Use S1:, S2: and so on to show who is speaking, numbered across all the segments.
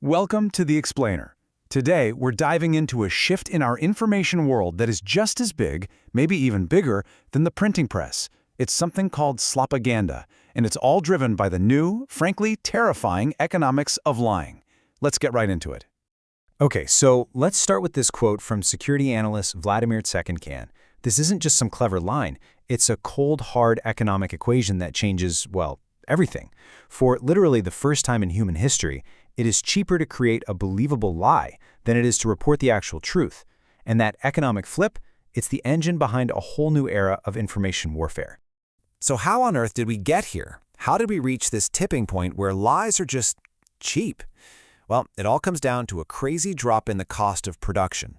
S1: Welcome to The Explainer. Today, we're diving into a shift in our information world that is just as big, maybe even bigger, than the printing press. It's something called Slopaganda, and it's all driven by the new, frankly terrifying economics of lying. Let's get right into it.
S2: Okay, so let's start with this quote from security analyst Vladimir Tsakanyan. This isn't just some clever line. It's a cold, hard economic equation that changes, well, everything. For literally the first time in human history, it is cheaper to create a believable lie than it is to report the actual truth. And that economic flip, it's the engine behind a whole new era of information warfare.
S3: So how on earth did we get here? How did we reach this tipping point where lies are just cheap? Well, it all comes down to a crazy drop in the cost of production.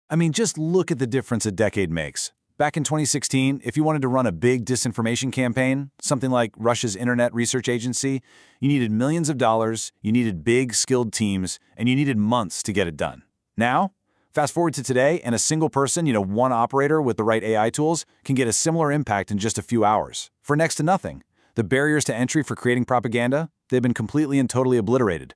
S1: I mean, just look at the difference a decade makes. Back in 2016, if you wanted to run a big disinformation campaign, something like Russia's Internet Research Agency, you needed millions of dollars, you needed big, skilled teams, and you needed months to get it done. Now, fast forward to today, and a single person, one operator with the right AI tools, can get a similar impact in just a few hours, for next to nothing. The barriers to entry for creating propaganda, they've been completely and totally obliterated.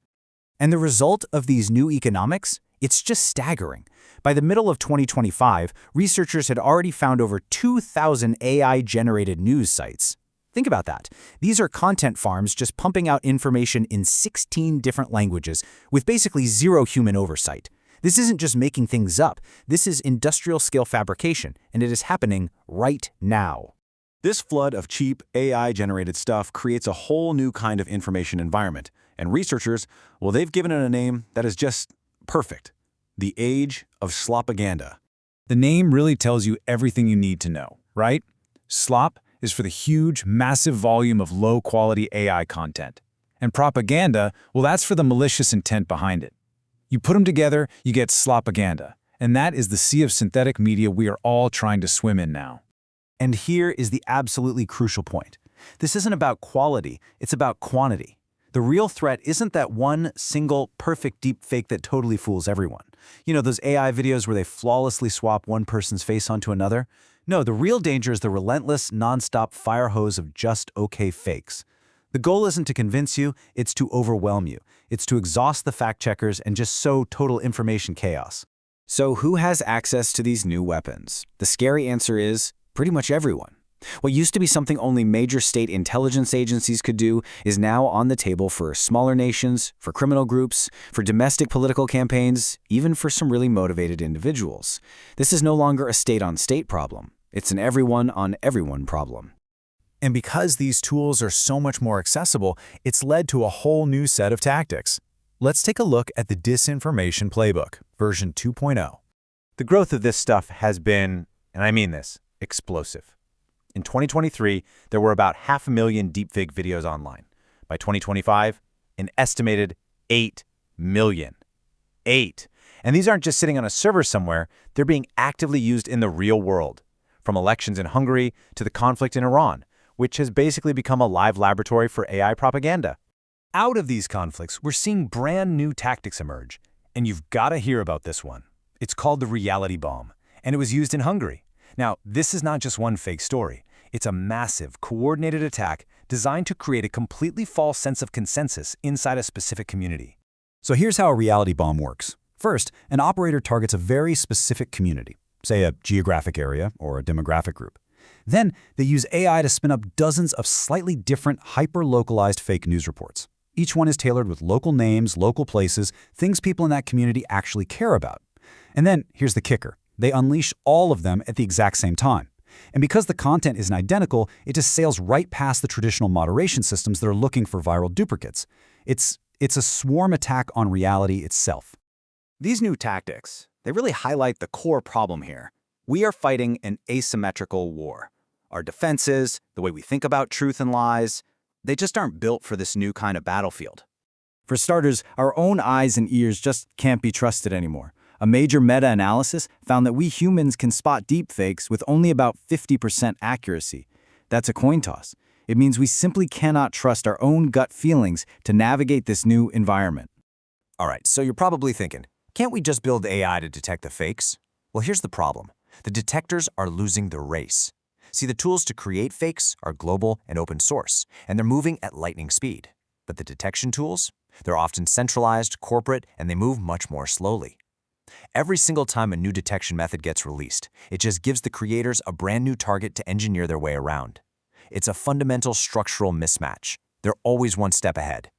S2: And the result of these new economics? It's just staggering. By the middle of 2025, researchers had already found over 2,000 AI-generated news sites. Think about that. These are content farms just pumping out information in 16 different languages with basically zero human oversight. This isn't just making things up. This is industrial-scale fabrication, and it is happening right now.
S1: This flood of cheap, AI-generated stuff creates a whole new kind of information environment. And researchers, well, they've given it a name that is just perfect. The age of Slopaganda.
S2: The name really tells you everything you need to know, right? Slop is for the huge, massive volume of low-quality AI content. And propaganda, well, that's for the malicious intent behind it. You put them together, you get Slopaganda. And that is the sea of synthetic media we are all trying to swim in now.
S1: And here is the absolutely crucial point. This isn't about quality, it's about quantity. The real threat isn't that one single perfect deepfake that totally fools everyone. Those AI videos where they flawlessly swap one person's face onto another? No, the real danger is the relentless, nonstop fire hose of just okay fakes. The goal isn't to convince you, it's to overwhelm you. It's to exhaust the fact-checkers and just sow total information chaos.
S2: So who has access to these new weapons? The scary answer is pretty much everyone. What used to be something only major state intelligence agencies could do is now on the table for smaller nations, for criminal groups, for domestic political campaigns, even for some really motivated individuals. This is no longer a state-on-state problem. It's an everyone-on-everyone problem.
S1: And because these tools are so much more accessible, it's led to a whole new set of tactics. Let's take a look at the disinformation playbook, version 2.0.
S4: The growth of this stuff has been, and I mean this, explosive. In 2023, there were about 500,000 deepfake videos online. By 2025, an estimated 8 million. 8. And these aren't just sitting on a server somewhere, they're being actively used in the real world. From elections in Hungary to the conflict in Iran, which has basically become a live laboratory for AI propaganda.
S1: Out of these conflicts, we're seeing brand new tactics emerge. And you've got to hear about this one. It's called the reality bomb, and it was used in Hungary. Now, this is not just one fake story. It's a massive, coordinated attack designed to create a completely false sense of consensus inside a specific community. So here's how a reality bomb works. First, an operator targets a very specific community, say a geographic area or a demographic group. Then, they use AI to spin up dozens of slightly different, hyper-localized fake news reports. Each one is tailored with local names, local places, things people in that community actually care about. And then, here's the kicker. They unleash all of them at the exact same time. And because the content isn't identical, it just sails right past the traditional moderation systems that are looking for viral duplicates. It's a swarm attack on reality itself.
S5: These new tactics, they really highlight the core problem here. We are fighting an asymmetrical war. Our defenses, the way we think about truth and lies, they just aren't built for this new kind of battlefield.
S1: For starters, our own eyes and ears just can't be trusted anymore. A major meta-analysis found that we humans can spot deepfakes with only about 50% accuracy. That's a coin toss. It means we simply cannot trust our own gut feelings to navigate this new environment.
S3: All right, so you're probably thinking, can't we just build AI to detect the fakes? Well, here's the problem. The detectors are losing the race. See, the tools to create fakes are global and open source, and they're moving at lightning speed. But the detection tools?
S2: They're often centralized, corporate, and they move much more slowly. Every single time a new detection method gets released, it just gives the creators a brand new target to engineer their way around. It's a fundamental structural mismatch. They're always one step ahead.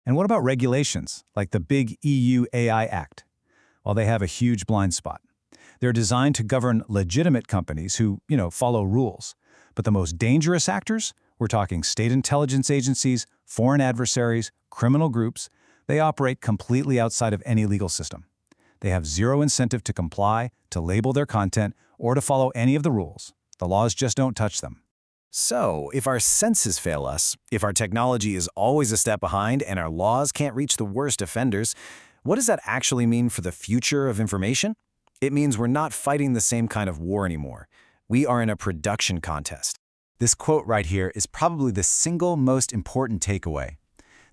S1: And what about regulations, like the big EU AI Act? Well, they have a huge blind spot. They're designed to govern legitimate companies who, follow rules. But the most dangerous actors, we're talking state intelligence agencies, foreign adversaries, criminal groups, they operate completely outside of any legal system. They have zero incentive to comply, to label their content, or to follow any of the rules. The laws just don't touch them.
S3: So, if our senses fail us, if our technology is always a step behind and our laws can't reach the worst offenders, what does that actually mean for the future of information? It means we're not fighting the same kind of war anymore. We are in a production contest.
S2: This quote right here is probably the single most important takeaway.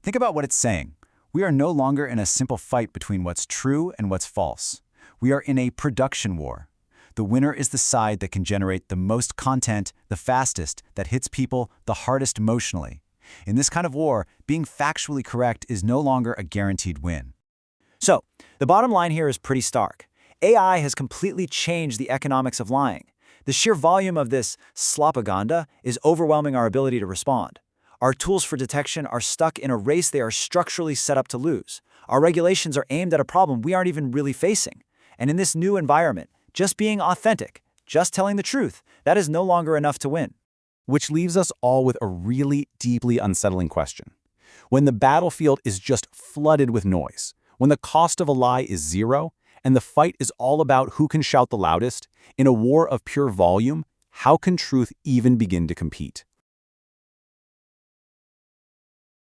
S2: Think about what it's saying. We are no longer in a simple fight between what's true and what's false. We are in a production war. The winner is the side that can generate the most content, the fastest, that hits people the hardest emotionally. In this kind of war, being factually correct is no longer a guaranteed win.
S5: So, the bottom line here is pretty stark. AI has completely changed the economics of lying. The sheer volume of this Slopaganda is overwhelming our ability to respond. Our tools for detection are stuck in a race they are structurally set up to lose. Our regulations are aimed at a problem we aren't even really facing. And in this new environment, just being authentic, just telling the truth, that is no longer enough to win.
S2: Which leaves us all with a really deeply unsettling question. When the battlefield is just flooded with noise, when the cost of a lie is zero, and the fight is all about who can shout the loudest, in a war of pure volume, how can truth even begin to compete?